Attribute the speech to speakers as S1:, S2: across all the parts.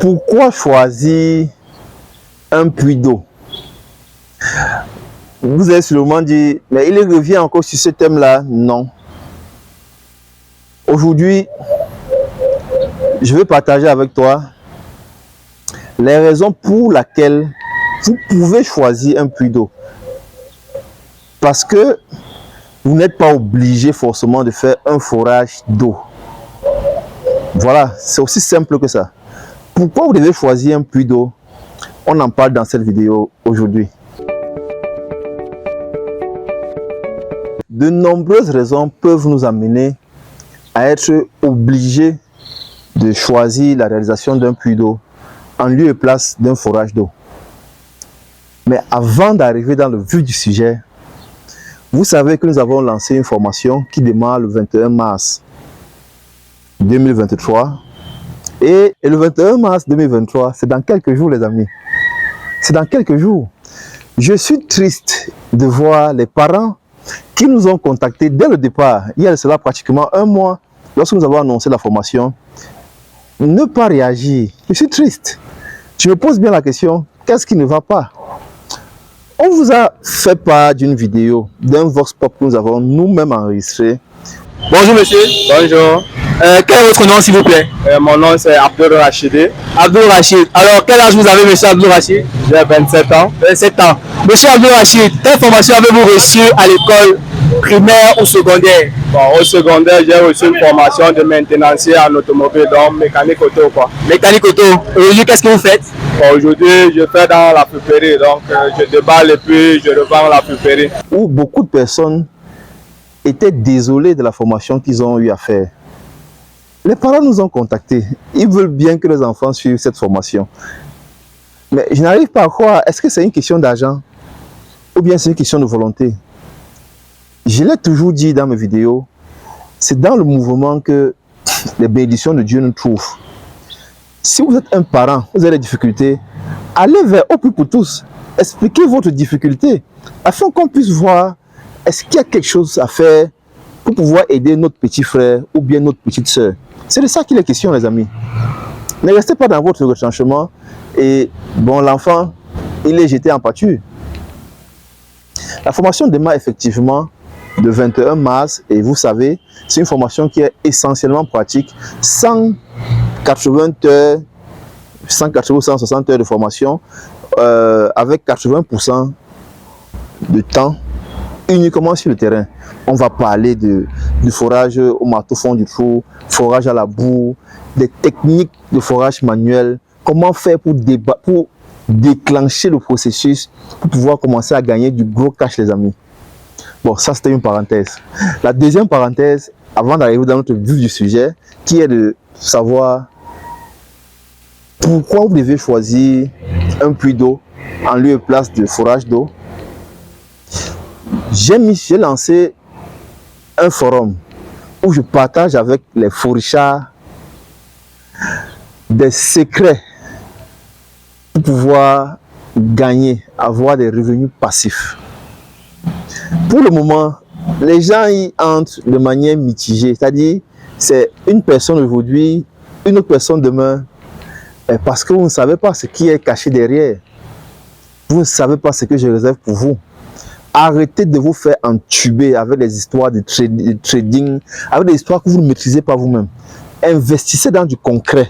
S1: Pourquoi choisir un puits d'eau? Vous avez sûrement dit, mais il revient encore sur ce thème-là. Non. Aujourd'hui, je vais partager avec toi les raisons pour lesquelles vous pouvez choisir un puits d'eau. Parce que vous n'êtes pas obligé forcément de faire un forage d'eau. Voilà, c'est aussi simple que ça. Pourquoi vous devez choisir un puits d'eau? On en parle dans cette vidéo aujourd'hui. De nombreuses raisons peuvent nous amener à être obligés de choisir la réalisation d'un puits d'eau en lieu et place d'un forage d'eau. Mais avant d'arriver dans le vif du sujet, vous savez que nous avons lancé une formation qui démarre le 21 mars 2023. Et le 21 mars 2023, c'est dans quelques jours, les amis. C'est dans quelques jours. Je suis triste de voir les parents qui nous ont contactés dès le départ, il y a cela pratiquement un mois, lorsque nous avons annoncé la formation, ne pas réagir. Je suis triste. Je me pose bien la question, qu'est-ce qui ne va pas? On vous a fait part d'une vidéo, d'un vox pop que nous avons nous-mêmes enregistré.
S2: Bonjour monsieur.
S1: Bonjour.
S2: Quel est votre nom s'il vous plaît?
S3: Mon nom c'est Abdul Rachid.
S2: Abdul Rachid. Alors quel âge vous avez monsieur Abdul Rachid?
S3: J'ai 27 ans.
S2: 27 ans. Monsieur Abdul Rachid, quelle formation avez-vous reçue à l'école primaire ou secondaire?
S3: Bon, au secondaire, j'ai reçu une formation de maintenancier en automobile, donc mécanique auto quoi.
S2: Mécanique auto. Aujourd'hui, qu'est-ce que vous faites?
S3: Bon, aujourd'hui, je fais dans la pulperie, donc je déballe et puis je revends la pulperie.
S1: Où beaucoup de personnes étaient désolés de la formation qu'ils ont eu à faire. Les parents nous ont contactés. Ils veulent bien que les enfants suivent cette formation. Mais je n'arrive pas à croire, est-ce que c'est une question d'argent ou bien c'est une question de volonté? Je l'ai toujours dit dans mes vidéos, c'est dans le mouvement que les bénédictions de Dieu nous trouvent. Si vous êtes un parent, vous avez des difficultés, allez vers Au Puits pour tous. Expliquez votre difficulté afin qu'on puisse voir est-ce qu'il y a quelque chose à faire pour pouvoir aider notre petit frère ou bien notre petite soeur. C'est de ça qu'il est question, les amis. Ne restez pas dans votre retranchement et bon, l'enfant, il est jeté en pâture. La formation démarre effectivement le 21 mars et vous savez, c'est une formation qui est essentiellement pratique, 180 heures, 180 ou 160 heures de formation avec 80% de temps uniquement sur le terrain. On va parler du forage au marteau fond du trou, forage à la boue, des techniques de forage manuel, comment faire pour déclencher le processus, pour pouvoir commencer à gagner du gros cash, les amis. Bon, ça c'était une parenthèse. La deuxième parenthèse, avant d'arriver dans notre vif du sujet, qui est de savoir pourquoi vous devez choisir un puits d'eau en lieu et place de forage d'eau. J'ai lancé un forum où je partage avec les fourrichards des secrets pour pouvoir gagner, avoir des revenus passifs. Pour le moment, les gens y entrent de manière mitigée, c'est-à-dire c'est une personne aujourd'hui, une autre personne demain, parce que vous ne savez pas ce qui est caché derrière. Vous ne savez pas ce que je réserve pour vous. Arrêtez de vous faire entuber avec les histoires de trading, avec des histoires que vous ne maîtrisez pas vous-même. Investissez dans du concret.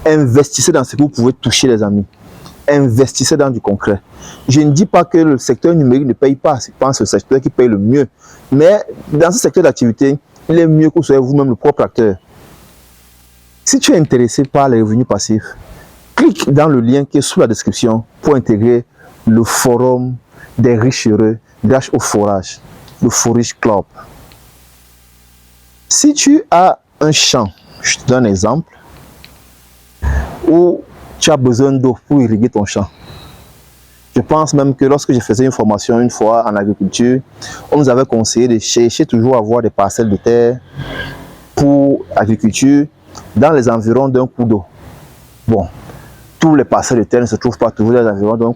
S1: Investissez dans ce que vous pouvez toucher, les amis. Investissez dans du concret. Je ne dis pas que le secteur numérique ne paye pas. Je pense que c'est le secteur qui paye le mieux. Mais dans ce secteur d'activité, il est mieux que vous soyez vous-même le propre acteur. Si tu es intéressé par les revenus passifs, clique dans le lien qui est sous la description pour intégrer le forum des riches heureux grâce au forage, le Forage Club. Si tu as un champ, je te donne un exemple, où tu as besoin d'eau pour irriguer ton champ. Je pense même que lorsque je faisais une formation une fois en agriculture, on nous avait conseillé de chercher toujours à avoir des parcelles de terre pour agriculture dans les environs d'un cours d'eau. Bon, tous les parcelles de terre ne se trouvent pas toujours dans les environs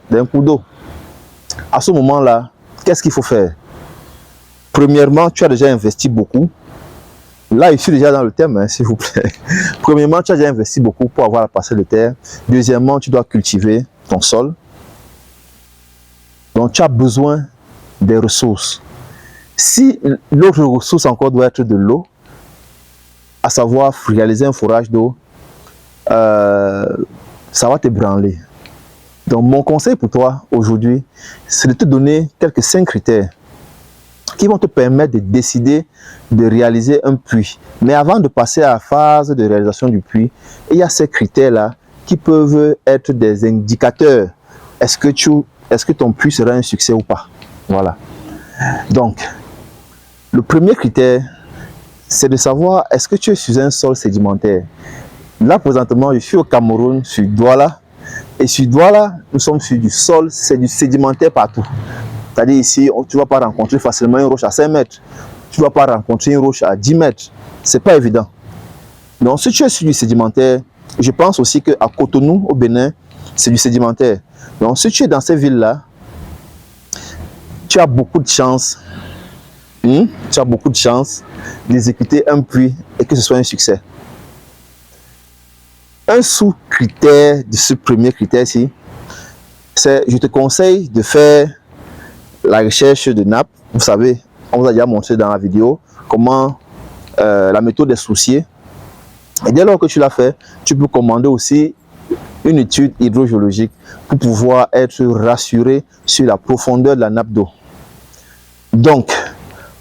S1: d'un cours d'eau. À ce moment-là, qu'est-ce qu'il faut faire? Premièrement, tu as déjà investi beaucoup. Là, je suis déjà dans le thème, hein, s'il vous plaît. Premièrement, tu as déjà investi beaucoup pour avoir la parcelle de terre. Deuxièmement, tu dois cultiver ton sol. Donc, tu as besoin des ressources. Si l'autre ressource encore doit être de l'eau, à savoir réaliser un forage d'eau, ça va t'ébranler. Donc, mon conseil pour toi aujourd'hui, c'est de te donner quelques 5 critères qui vont te permettre de décider de réaliser un puits. Mais avant de passer à la phase de réalisation du puits, il y a ces critères-là qui peuvent être des indicateurs. Est-ce que ton puits sera un succès ou pas? Voilà. Donc, le premier critère, c'est de savoir est-ce que tu es sur un sol sédimentaire. Là, présentement, je suis au Cameroun, sur Douala. Et sur Douala, nous sommes sur du sol, c'est du sédimentaire partout. C'est-à-dire ici, tu ne vas pas rencontrer facilement une roche à 5 mètres. Tu ne vas pas rencontrer une roche à 10 mètres. Ce n'est pas évident. Donc, si tu es sur du sédimentaire, je pense aussi qu'à Cotonou, au Bénin, c'est du sédimentaire. Donc, si tu es dans ces villes-là, tu as beaucoup de chance. Tu as beaucoup de chance d'exécuter un puits et que ce soit un succès. Un sous-critère de ce premier critère-ci, c'est je te conseille de faire la recherche de nappes. Vous savez, on vous a déjà montré dans la vidéo comment la méthode des souciers. Et dès lors que tu l'as fait, tu peux commander aussi une étude hydrogéologique pour pouvoir être rassuré sur la profondeur de la nappe d'eau. Donc,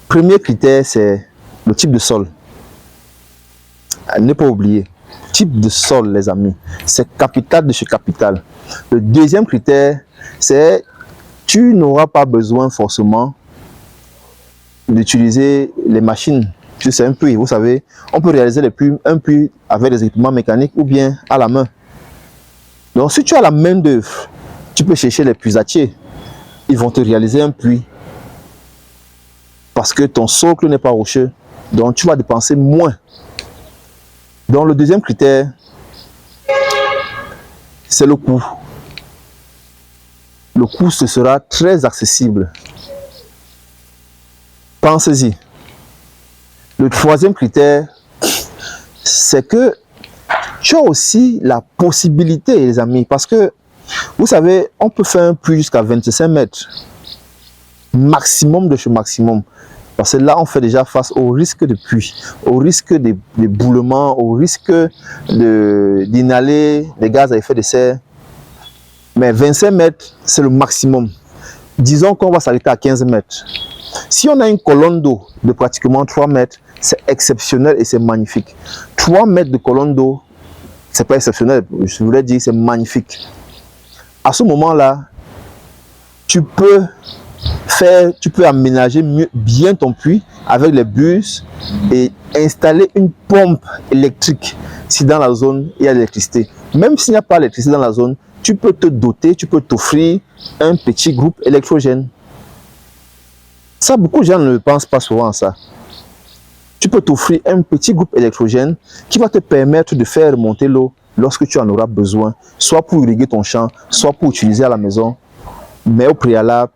S1: premier critère, c'est le type de sol. Ne pas oublier, type de sol, les amis, c'est capital de chez capital. Le deuxième critère, c'est tu n'auras pas besoin forcément d'utiliser les machines. C'est un puits, vous savez, on peut réaliser un puits avec des équipements mécaniques ou bien à la main. Donc, si tu as la main d'œuvre, tu peux chercher les puisatiers. Ils vont te réaliser un puits parce que ton socle n'est pas rocheux. Donc, tu vas dépenser moins. Donc, le deuxième critère, c'est le coût. Le coût, ce sera très accessible. Pensez-y. Le troisième critère, c'est que tu as aussi la possibilité, les amis, parce que, vous savez, on peut faire un puits jusqu'à 25 mètres. Maximum de chez maximum. Parce que là, on fait déjà face au risque de puits, au risque d'éboulement, au risque d'inhaler des gaz à effet de serre. Mais 25 mètres, c'est le maximum. Disons qu'on va s'arrêter à 15 mètres. Si on a une colonne d'eau de pratiquement 3 mètres, c'est exceptionnel et c'est magnifique. 3 mètres de colonne d'eau, c'est pas exceptionnel, je voulais dire c'est magnifique. À ce moment-là, tu peux aménager bien ton puits avec les bus et installer une pompe électrique si dans la zone il y a l'électricité. Même s'il n'y a pas d'électricité dans la zone, tu peux te doter, tu peux t'offrir un petit groupe électrogène. Ça, beaucoup de gens ne pensent pas souvent à ça. Tu peux t'offrir un petit groupe électrogène qui va te permettre de faire remonter l'eau lorsque tu en auras besoin, soit pour irriguer ton champ, soit pour utiliser à la maison. Mais au préalable,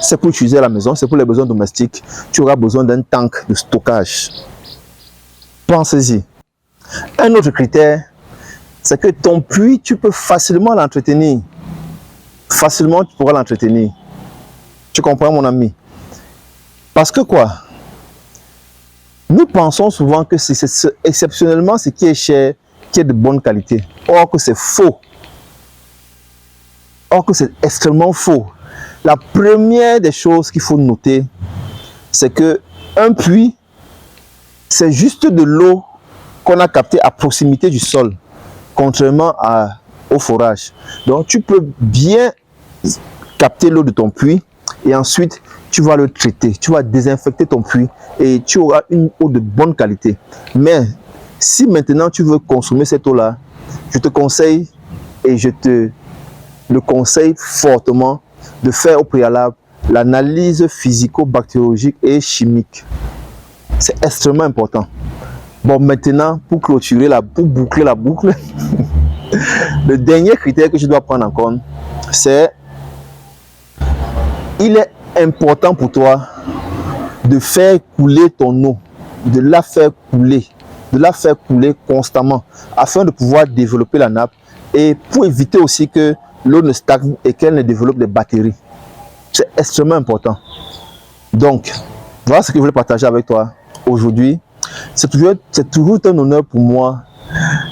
S1: c'est pour utiliser à la maison, c'est pour les besoins domestiques. Tu auras besoin d'un tank de stockage. Pensez-y. Un autre critère, c'est que ton puits, tu peux facilement l'entretenir. Facilement, tu pourras l'entretenir. Tu comprends, mon ami? Parce que quoi? Nous pensons souvent que c'est exceptionnellement ce qui est cher, qui est de bonne qualité. Or que c'est faux. Or que c'est extrêmement faux. La première des choses qu'il faut noter, c'est que un puits, c'est juste de l'eau qu'on a captée à proximité du sol, contrairement au forage. Donc tu peux bien capter l'eau de ton puits et ensuite tu vas le traiter, tu vas désinfecter ton puits et tu auras une eau de bonne qualité. Mais si maintenant tu veux consommer cette eau-là, je te conseille et je te le conseille fortement de faire au préalable l'analyse physico-bactériologique et chimique. C'est extrêmement important. Bon, maintenant, pour clôturer pour boucler la boucle, le dernier critère que je dois prendre en compte, c'est il est important pour toi de faire couler ton eau de la faire couler constamment afin de pouvoir développer la nappe et pour éviter aussi que l'eau ne stagne et qu'elle ne développe des bactéries. C'est extrêmement important. Donc, voilà ce que je voulais partager avec toi aujourd'hui. C'est toujours un honneur pour moi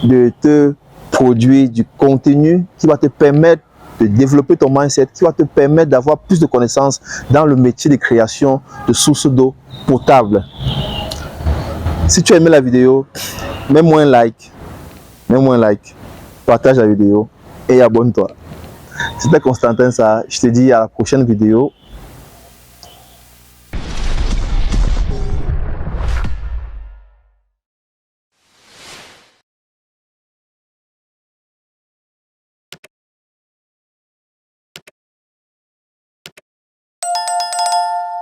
S1: de te produire du contenu qui va te permettre de développer ton mindset, qui va te permettre d'avoir plus de connaissances dans le métier de création de sources d'eau potable. Si tu as aimé la vidéo, mets-moi un like, partage la vidéo et abonne-toi. C'était Constantin, ça. Je te dis à la prochaine vidéo.